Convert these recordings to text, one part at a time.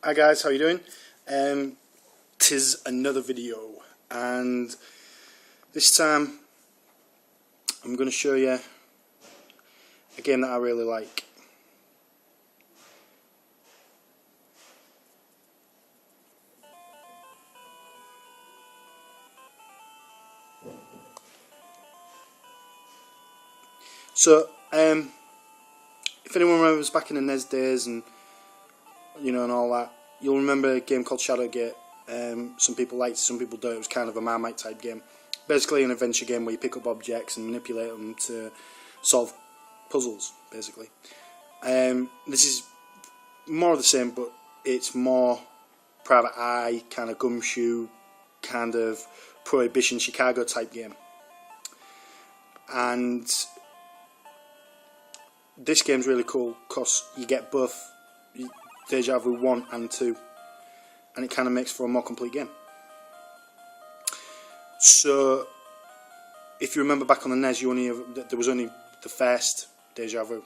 Hi guys, how you doing? Tis another video, and this time I'm going to show you a game that I really like. So, if anyone remembers back in the NES days and and all that, you'll remember a game called Shadowgate. Some people liked it, some people don't. It was kind of a Marmite type game. Basically an adventure game where you pick up objects and manipulate them to solve puzzles, basically. This is more of the same, but it's more private eye, kind of gumshoe, kind of Prohibition Chicago type game. And this game's really cool because you get both Deja Vu 1 and 2, and it kind of makes for a more complete game. So, if you remember back on the NES, there was only the first Deja Vu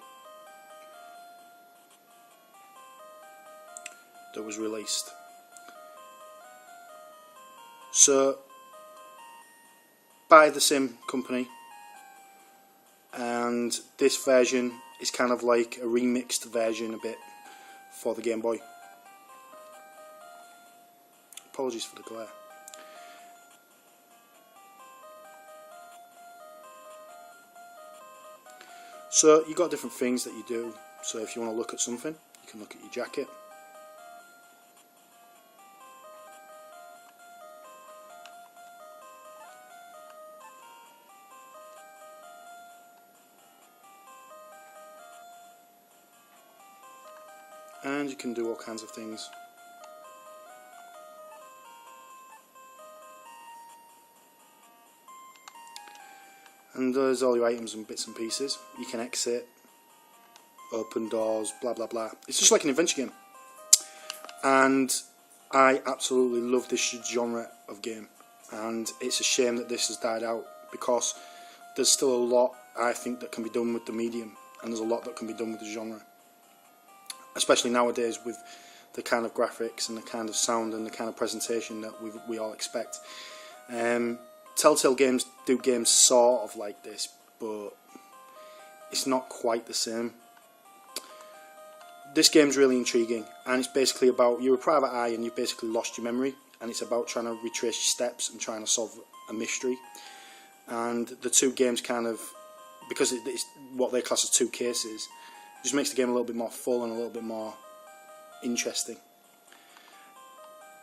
that was released. So, by the same company, and this version is kind of like a remixed version a bit for the Game Boy. Apologies for the glare. So you've got different things that you do. So if you want to look at something, you can look at your jacket. And you can do all kinds of things. And there's all your items and bits and pieces. You can exit, open doors, blah blah blah. It's just like an adventure game. And I absolutely love this genre of game. And it's a shame that this has died out, because there's still a lot, I think, that can be done with the medium. And there's a lot that can be done with the genre. Especially nowadays with the kind of graphics and the kind of sound and the kind of presentation that we all expect. Telltale games do games sort of like this, but it's not quite the same. This game's really intriguing, and it's basically about, you're a private eye and you've basically lost your memory, and it's about trying to retrace your steps and trying to solve a mystery. And the two games kind of, because it's what they class as two cases, just makes the game a little bit more full and a little bit more interesting.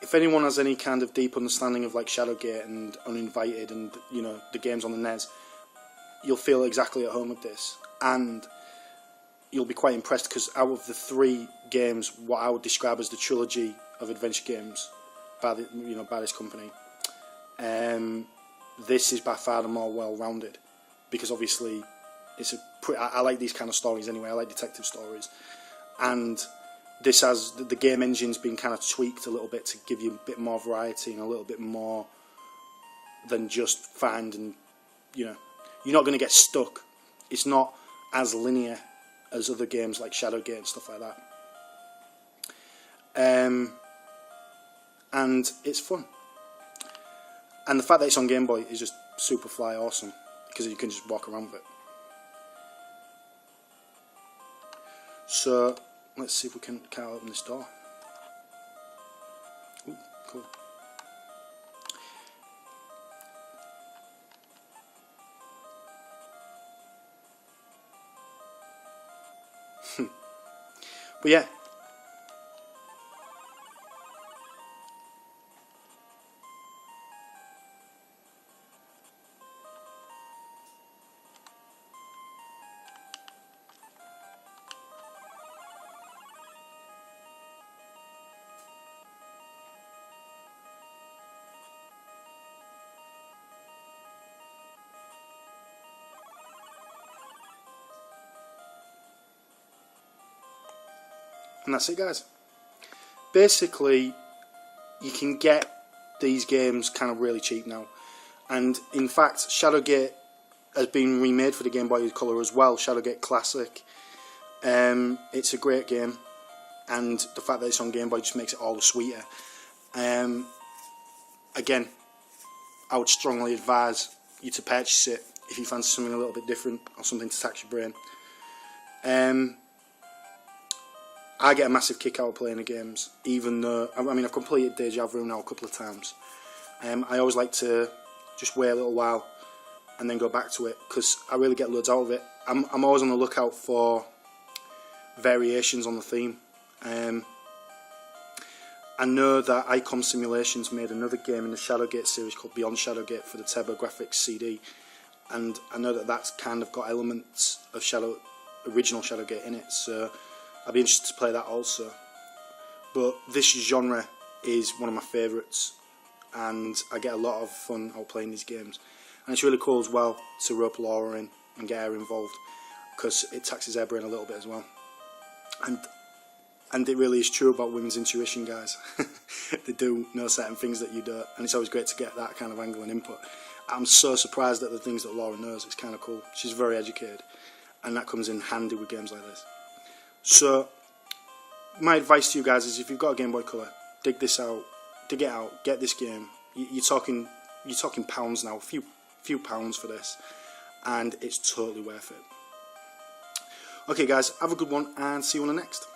If anyone has any kind of deep understanding of like Shadowgate and Uninvited and the games on the NES, you'll feel exactly at home with this, and you'll be quite impressed, because out of the three games, what I would describe as the trilogy of adventure games by this company, this is by far the more well-rounded, because obviously I like these kind of stories anyway. I like detective stories, and this has the game engine's been kind of tweaked a little bit to give you a bit more variety and a little bit more than just find and you're not going to get stuck. It's not as linear as other games like Shadowgate and stuff like that. And it's fun. And the fact that it's on Game Boy is just super fly awesome, because you can just walk around with it. So let's see if we can't open this door. Ooh, cool. But yeah. And that's it, guys. Basically, you can get these games kind of really cheap now. And in fact, Shadowgate has been remade for the Game Boy Color as well, Shadowgate Classic. It's a great game. and the fact that it's on Game Boy just makes it all the sweeter. Again, I would strongly advise you to purchase it if you fancy something a little bit different or something to tax your brain. I get a massive kick out of playing the games, even though, I mean, I've completed Deja Vu now a couple of times. I always like to just wait a little while and then go back to it, because I really get loads out of it. I'm always on the lookout for variations on the theme. I know that Icom Simulations made another game in the Shadowgate series called Beyond Shadowgate for the TurboGrafx CD, and I know that that's kind of got elements of original Shadowgate in it, so I'd be interested to play that also. But this genre is one of my favourites, and I get a lot of fun out playing these games. And it's really cool as well to rope Laura in and get her involved, because it taxes her brain a little bit as well. And it really is true about women's intuition, guys. They do know certain things that you don't, and it's always great to get that kind of angle and input. I'm so surprised at the things that Laura knows. It's kind of cool. She's very educated, and that comes in handy with games like this. So my advice to you guys is, if you've got a Game Boy Color, dig it out, get this game. You're talking pounds now, a few pounds for this, and it's totally worth it. Okay guys, have a good one, and see you on the next.